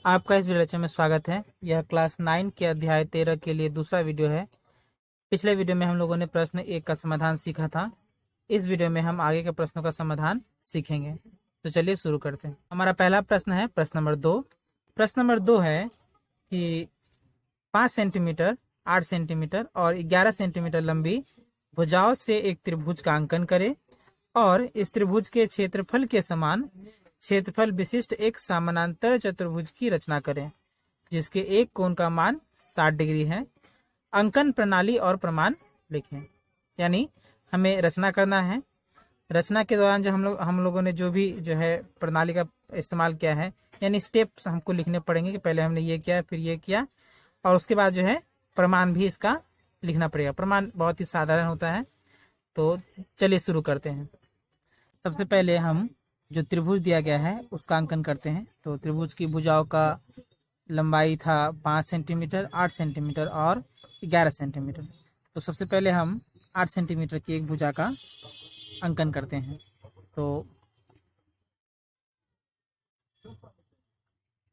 आपका इस video lecture में स्वागत है। यह क्लास 9 के अध्याय 13 के लिए दूसरा वीडियो है। पिछले वीडियो में हम लोगों ने प्रश्न 1 का समाधान सीखा था। इस वीडियो में हम आगे के प्रश्नों का समाधान सीखेंगे। तो चलिए शुरू करते हैं। हमारा पहला प्रश्न है प्रश्न नंबर 2। प्रश्न नंबर 2 है कि 5 सेंटीमीटर, 8 सेंटीमीटर और 11 सेंटीमीटर लंबी भुजाओं से एक त्रिभुज का अंकन करे और इस त्रिभुज के क्षेत्रफल के समान क्षेत्रफल विशिष्ट एक समानांतर चतुर्भुज की रचना करें जिसके एक कोण का मान 60 डिग्री है। अंकन प्रणाली और प्रमाण लिखें। यानी हमें रचना करना है। रचना के दौरान जो हम लोगों ने जो भी है प्रणाली का इस्तेमाल किया है, यानी स्टेप्स हमको लिखने पड़ेंगे कि पहले हमने ये किया, फिर ये किया, और उसके बाद जो है प्रमाण भी इसका लिखना पड़ेगा। प्रमाण बहुत ही साधारण होता है। तो चलिए शुरू करते हैं। सबसे पहले हम जो त्रिभुज दिया गया है उसका अंकन करते हैं। तो त्रिभुज की भुजाओं का लंबाई था 5 सेंटीमीटर, 8 सेंटीमीटर और 11 सेंटीमीटर। तो सबसे पहले हम 8 सेंटीमीटर की एक भुजा का अंकन करते हैं। तो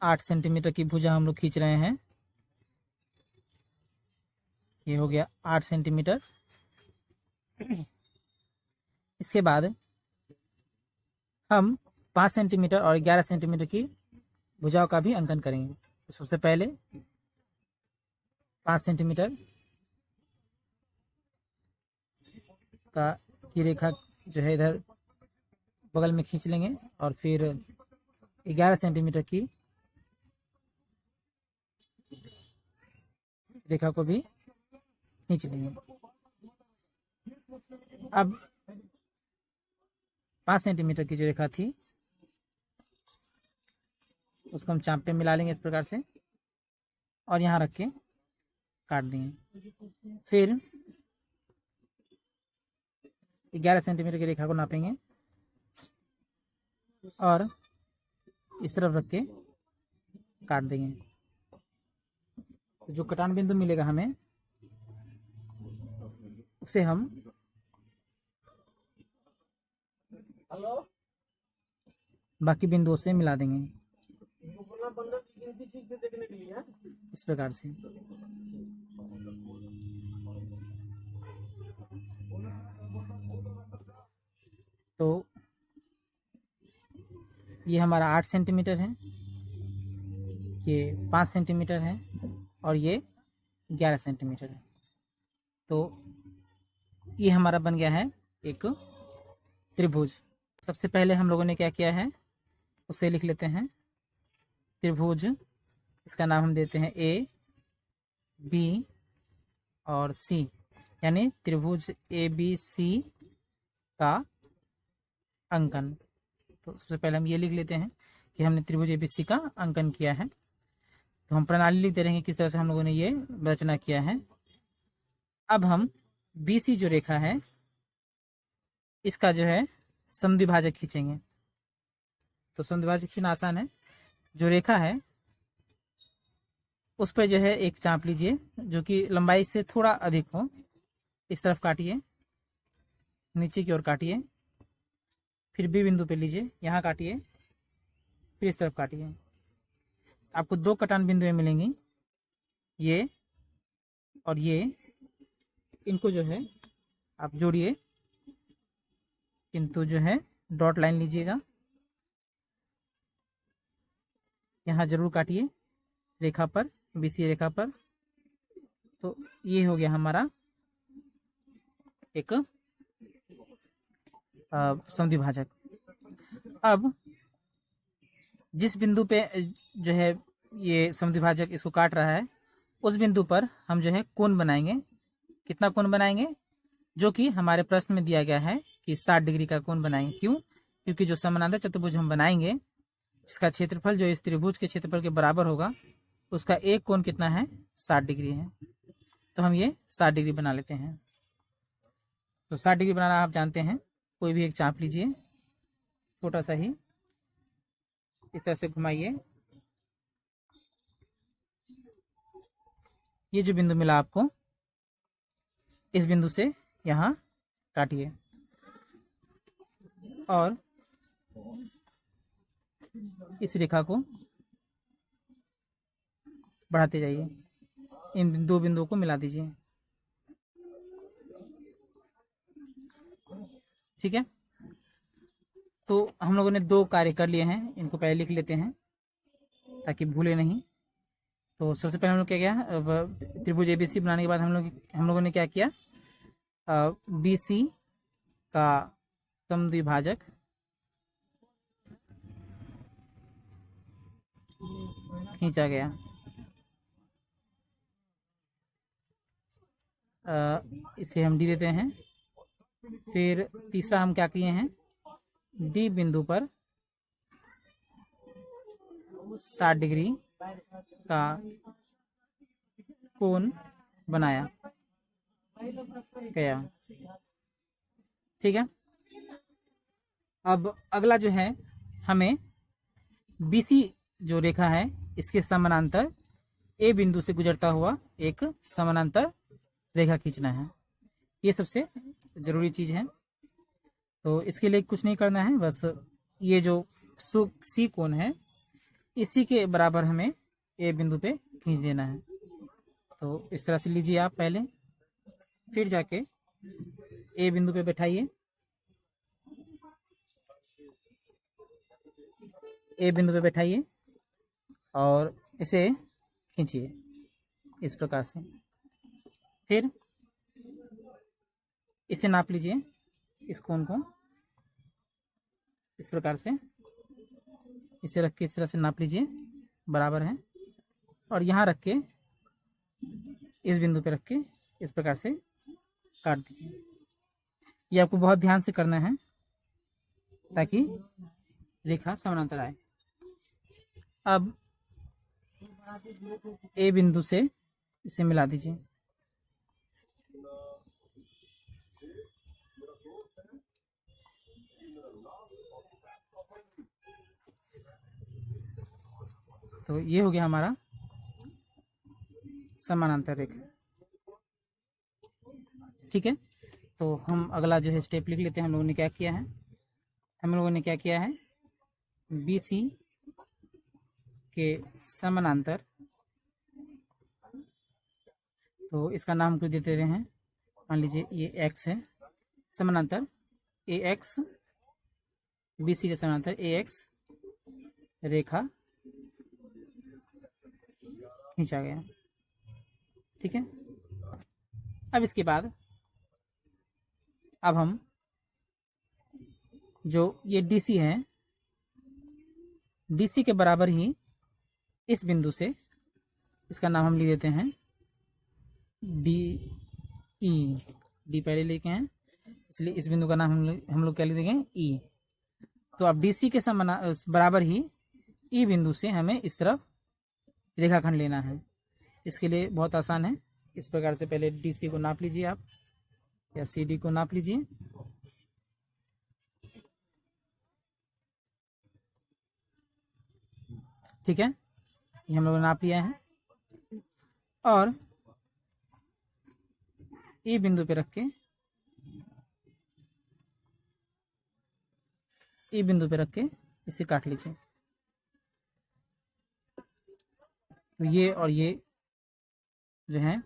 8 सेंटीमीटर की भुजा हम लोग खींच रहे हैं। ये हो गया 8 सेंटीमीटर। इसके बाद हम 5 सेंटीमीटर और 11 सेंटीमीटर की भुजाओं का भी अंकन करेंगे। तो सबसे पहले 5 सेंटीमीटर का की रेखा जो है इधर बगल में खींच लेंगे और फिर 11 सेंटीमीटर की रेखा को भी खींच लेंगे। अब 5 सेंटीमीटर की जो रेखा थी उसको हम चाप पे मिला लेंगे इस प्रकार से और यहाँ रख के काट देंगे। फिर 11 सेंटीमीटर की रेखा को नापेंगे और इस तरफ रख के काट देंगे। तो जो कटान बिंदु मिलेगा हमें उसे हम बाकी बिंदुओं से मिला देंगे इस प्रकार से। तो ये हमारा 8 सेंटीमीटर है, ये 5 सेंटीमीटर है और ये 11 सेंटीमीटर है। तो ये हमारा बन गया है एक त्रिभुज। सबसे पहले हम लोगों ने क्या किया है उसे लिख लेते हैं। त्रिभुज, इसका नाम हम देते हैं ए, बी और सी, यानी त्रिभुज ए बी सी का अंकन। तो सबसे पहले हम ये लिख लेते हैं कि हमने त्रिभुज ए बी सी का अंकन किया है। तो हम प्रणाली लिखते रहेंगे किस तरह से हम लोगों ने ये रचना किया है। अब हम बी सी जो रेखा है इसका जो है समद्विभाजक खींचेंगे। तो समद्विभाजक खींचना आसान है। जो रेखा है उस पर जो है एक चाप लीजिए जो कि लंबाई से थोड़ा अधिक हो। इस तरफ काटिए, नीचे की ओर काटिए, फिर बी बिंदु पे लीजिए, यहाँ काटिए, फिर इस तरफ काटिए। आपको 2 कटान बिंदुएं मिलेंगी, ये और ये। इनको जो है आप जोड़िए, किंतु जो है डॉट लाइन लीजिएगा, यहाँ जरूर काटिए रेखा पर, बीसी रेखा पर। तो ये हो गया हमारा एक समद्विभाजक। अब जिस बिंदु पे जो है ये समद्विभाजक इसको काट रहा है उस बिंदु पर हम जो है कोण बनाएंगे। कितना कोण बनाएंगे? जो कि हमारे प्रश्न में दिया गया है कि 60 डिग्री का कोण बनाएंगे। क्यों? क्योंकि जो समानांतर चतुर्भुज हम बनाएंगे जिसका क्षेत्रफल जो इस त्रिभुज के क्षेत्रफल के बराबर होगा उसका एक कोण कितना है? 60 डिग्री है। तो हम ये 60 डिग्री बना लेते हैं। तो 60 डिग्री बनाना आप जानते हैं। कोई भी एक चाप लीजिए, छोटा सा ही, इस तरह से घुमाइए। ये जो बिंदु मिला आपको, इस बिंदु से यहाँ काटिए और इस रेखा को बढ़ाते जाइए, इन दो बिंदुओं को मिला दीजिए। ठीक है, तो हम लोगों ने दो कार्य कर लिए हैं, इनको पहले लिख लेते हैं ताकि भूले नहीं। तो सबसे पहले हम लोग क्या किया, त्रिभुज एबीसी बनाने के बाद हम लोगों ने क्या किया, बीसी का समद्विभाजक खींचा गया। इसे हम डी देते हैं। फिर तीसरा हम क्या किए हैं, डी बिंदु पर 60 डिग्री का कोण बनाया गया। ठीक है, अब अगला जो है, हमें बीसी जो रेखा है इसके समानांतर ए बिंदु से गुजरता हुआ एक समानांतर रेखा खींचना है। ये सबसे जरूरी चीज है। तो इसके लिए कुछ नहीं करना है, बस ये जो सी कोण है इसी के बराबर हमें ए बिंदु पे खींच देना है। तो इस तरह से लीजिए आप पहले, फिर जाके ए बिंदु पे बैठाइए, ए बिंदु पे बैठाइए और इसे खींचिए इस प्रकार से। फिर इसे नाप लीजिए, इस कोण को इस प्रकार से इसे रख के इस तरह से नाप लीजिए, बराबर है। और यहाँ रख के इस बिंदु पे रख के इस प्रकार से काट दीजिए। ये आपको बहुत ध्यान से करना है ताकि रेखा समानांतर आए। अब ए बिंदु से इसे मिला दीजिए। तो ये हो गया हमारा समानांतर रेखा। ठीक है, तो हम अगला जो है स्टेप लिख लेते हैं। हम लोगों ने क्या किया है, हम लोगों ने क्या किया है, BC के समानांतर, तो इसका नाम कुछ देते हुए हैं, मान लीजिए ये x है, समानांतर AX, BC के समानांतर AX रेखा खींचा गया। ठीक है, अब इसके बाद अब हम जो ये DC है, DC के बराबर ही इस बिंदु से, इसका नाम हम लिख देते हैं DE, डी पहले लिखे हैं इसलिए इस बिंदु का नाम हम लोग क्या लिख देंगे, E। तो अब DC के बराबर ही E बिंदु से हमें इस तरफ रेखाखंड लेना है। इसके लिए बहुत आसान है, इस प्रकार से पहले DC को नाप लीजिए आप, या CD को नाप लीजिए। ठीक है, ये हम लोग नाप लिया है और E बिंदु पे रख के, E बिंदु पे रख के इसे काट लीजिए। तो ये और ये जो है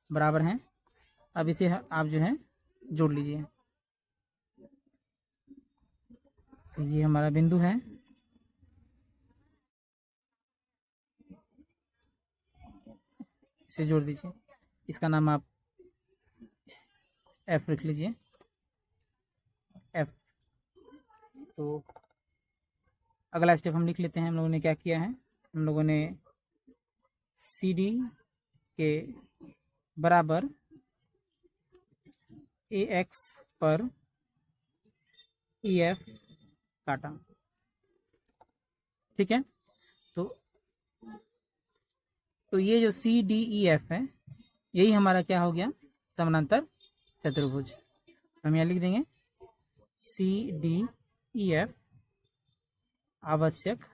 बराबर हैं। अब इसे आप जो है जोड़ लीजिए। तो ये हमारा बिंदु है, इसे जोड़ दीजिए। इसका नाम आप F लिख लीजिए, F। तो अगला स्टेप हम लिख लेते हैं। हम लोगों ने क्या किया है, हम लोगों ने CD के बराबर AX पर EF काटा। ठीक है, तो ये जो CDEF है, यही हमारा क्या हो गया, समानांतर चतुर्भुज। हम यहाँ लिख देंगे CDEF आवश्यक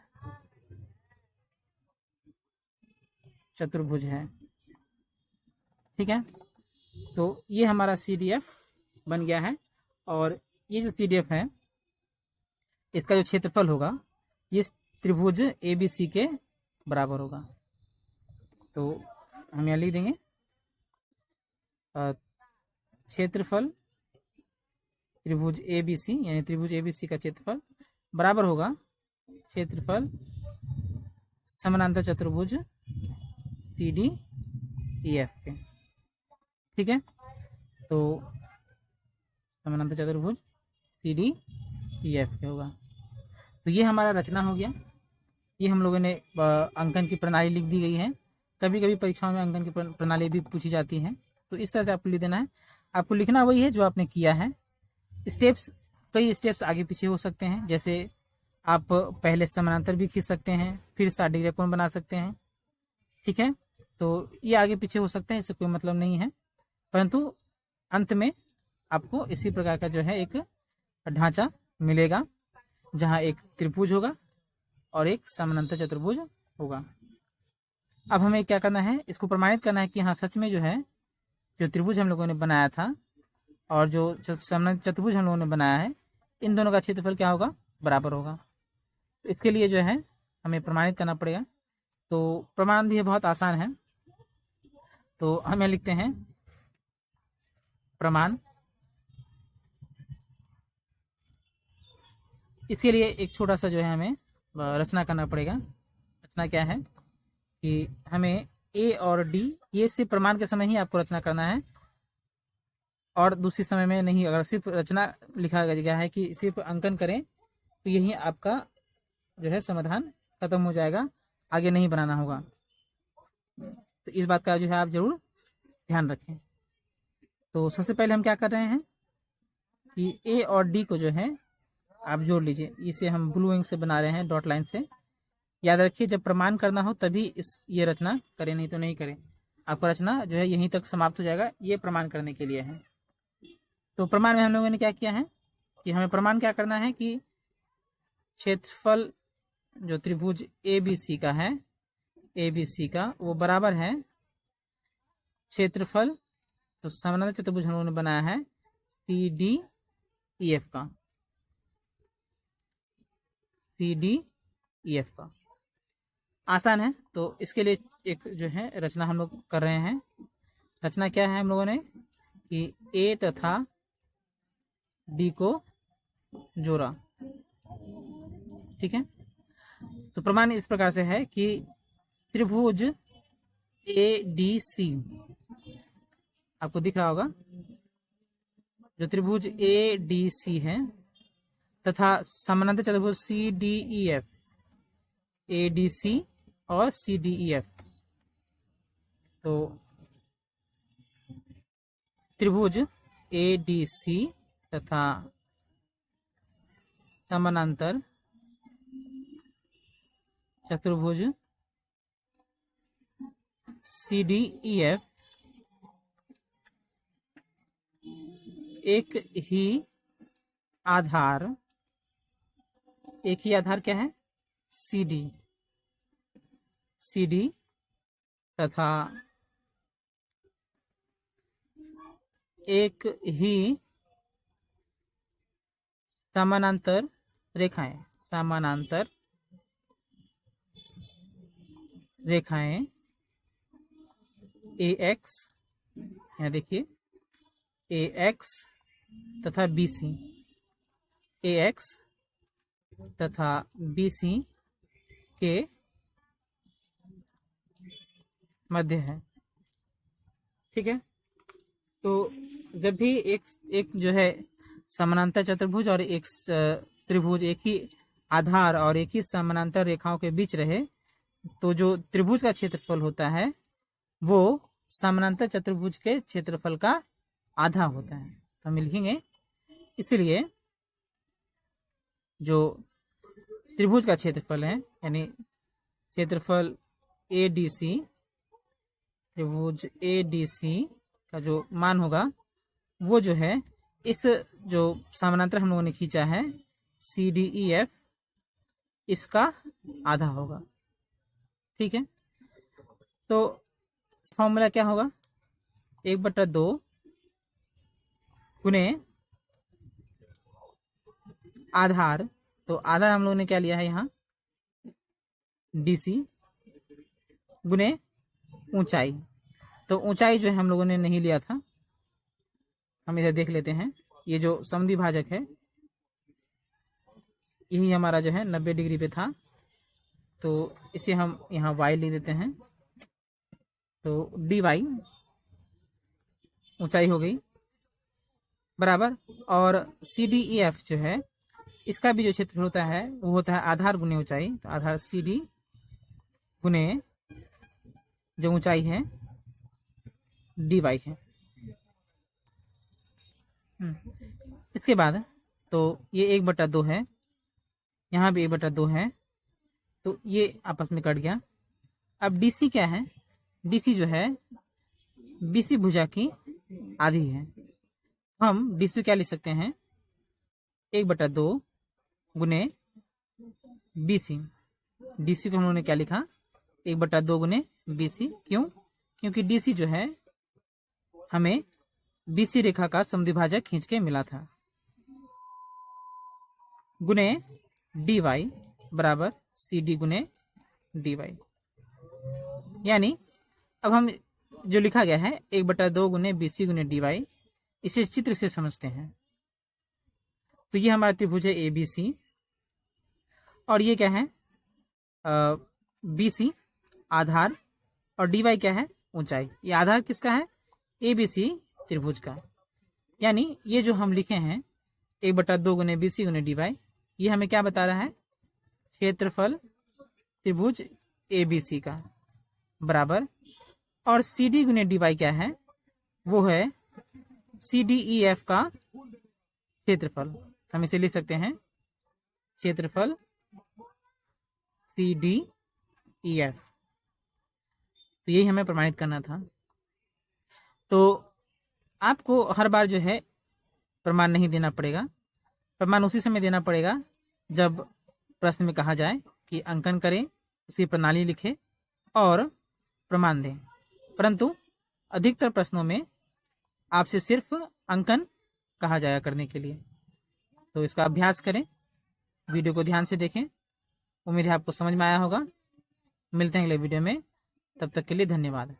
चतुर्भुज है। ठीक है, तो ये हमारा CDF बन गया है। और ये जो CDF है, इसका जो क्षेत्रफल होगा ये त्रिभुज ABC के बराबर होगा। तो हम यहाँ लिख देंगे क्षेत्रफल त्रिभुज ABC, यानी त्रिभुज ABC का क्षेत्रफल बराबर होगा क्षेत्रफल समानांतर चतुर्भुज CDEF के। ठीक है, तो समानांतर चतुर्भुज CDEF के होगा। तो ये हमारा रचना हो गया। ये हम लोगों ने अंकन की प्रणाली लिख दी गई है। कभी कभी परीक्षाओं में अंकन की प्रणाली भी पूछी जाती है, तो इस तरह से आपको लिख देना है। आपको लिखना वही है जो आपने किया है। स्टेप्स, कई स्टेप्स आगे पीछे हो सकते हैं, जैसे आप पहले समानांतर भी खींच सकते हैं, फिर 60 डिग्री कोण बना सकते हैं। ठीक है, तो ये आगे पीछे हो सकते हैं, इससे कोई मतलब नहीं है, परंतु अंत में आपको इसी प्रकार का जो है एक ढांचा मिलेगा, जहां एक त्रिभुज होगा और एक समानांतर चतुर्भुज होगा। अब हमें क्या करना है, इसको प्रमाणित करना है कि हाँ सच में जो है जो त्रिभुज हम लोगों ने बनाया था और जो समानांतर चतुर्भुज हम लोगों ने बनाया है, इन दोनों का क्षेत्रफल क्या होगा, बराबर होगा। तो इसके लिए जो है हमें प्रमाणित करना पड़ेगा। तो प्रमाण भी बहुत आसान है। तो हम यहाँ लिखते हैं प्रमाण। इसके लिए एक छोटा सा जो है हमें रचना करना पड़ेगा। रचना क्या है कि हमें A और D, ये सिर्फ प्रमाण के समय ही आपको रचना करना है और दूसरी समय में नहीं। अगर सिर्फ रचना लिखा गया है कि सिर्फ अंकन करें तो यही आपका जो है समाधान खत्म हो जाएगा, आगे नहीं बनाना होगा। तो इस बात का जो है आप जरूर ध्यान रखें। तो सबसे पहले हम क्या कर रहे हैं कि A और D को जो है आप जोड़ लीजिए। इसे हम ब्लू इंक से बना रहे हैं, डॉट लाइन से। याद रखिए जब प्रमाण करना हो तभी ये रचना करें, नहीं तो नहीं करें। आपका रचना जो है यहीं तक समाप्त हो जाएगा, ये प्रमाण करने के लिए है। तो प्रमाण में हम लोगों ने क्या किया है कि हमें प्रमाण क्या करना है कि क्षेत्रफल जो त्रिभुज ABC का है, ABC का वो बराबर है क्षेत्रफल तो समानांतर चतुर्भुज हम लोगों ने बनाया है CDEF का, CDEF का। आसान है। तो इसके लिए एक जो है रचना हम लोग कर रहे हैं। रचना क्या है हम लोगों ने कि A तथा D को जोड़ा। ठीक है, तो प्रमाण इस प्रकार से है कि त्रिभुज ADC, आपको दिख रहा होगा जो त्रिभुज ADC है तथा समानांतर चतुर्भुज CDEF, ADC और CDEF। तो त्रिभुज ADC तथा समानांतर चतुर्भुज CDEF एक ही आधार क्या है, CD तथा एक ही समानांतर रेखाएं, AX, यहाँ देखिए AX तथा BC, AX तथा BC के मध्य है। ठीक है, तो जब भी एक जो है समानांतर चतुर्भुज और एक त्रिभुज एक ही आधार और एक ही समानांतर रेखाओं के बीच रहे, तो जो त्रिभुज का क्षेत्रफल होता है वो समानांतर चतुर्भुज के क्षेत्रफल का आधा होता है। तो हम लिखेंगे, इसलिए जो त्रिभुज का क्षेत्रफल है यानी क्षेत्रफल ADC, त्रिभुज ADC का जो मान होगा वो जो है इस जो समानांतर हम लोगों ने खींचा है CDEF, इसका आधा होगा। ठीक है, तो फॉर्मूला क्या होगा, 1/2 गुने आधार, तो आधार हम लोगों ने क्या लिया है यहाँ DC, गुने ऊंचाई। तो ऊंचाई जो है हम लोगों ने नहीं लिया था, हम इधर देख लेते हैं। ये जो समद्विभाजक है यही हमारा जो है 90 डिग्री पे था, तो इसे हम यहाँ y लिख देते हैं। तो dy ऊंचाई हो गई बराबर। और CDEF जो है इसका भी जो क्षेत्र होता है वो होता है आधार गुने ऊंचाई। तो आधार CD गुने जो ऊंचाई है dy है। इसके बाद तो ये 1/2 है, यहाँ भी 1/2 है, तो ये आपस में कट गया। अब DC क्या है? DC जो है BC भुजा की आधी है। हम DC क्या लिख सकते हैं? 1/2 गुने BC। DC को हम लोगों ने क्या लिखा? 1/2 गुने BC। क्यों? क्योंकि DC जो है हमें BC रेखा का समद्विभाजक खींच के मिला था। गुने dy बराबर CD गुने dy। यानी अब हम जो लिखा गया है 1/2 गुने BC गुने dy, इसे चित्र से समझते हैं। तो ये हमारा त्रिभुज है ABC, और ये क्या है? BC आधार, और dy क्या है? ऊंचाई। ये आधार किसका है? ABC त्रिभुज का। यानी ये जो हम लिखे हैं 1/2 गुने BC गुने dy, ये हमें क्या बता रहा है? क्षेत्रफल त्रिभुज ABC का बराबर। और CD गुने dy क्या है? वो है CDEF का क्षेत्रफल। हम इसे लिख सकते हैं क्षेत्रफल CDEF। तो यही हमें प्रमाणित करना था। तो आपको हर बार जो है प्रमाण नहीं देना पड़ेगा, प्रमाण उसी समय देना पड़ेगा जब प्रश्न में कहा जाए कि अंकन करें, उसी प्रणाली लिखें और प्रमाण दें। परंतु अधिकतर प्रश्नों में आपसे सिर्फ अंकन कहा जाया करने के लिए। तो इसका अभ्यास करें, वीडियो को ध्यान से देखें। उम्मीद है आपको समझ में आया होगा। मिलते हैं अगले वीडियो में, तब तक के लिए धन्यवाद।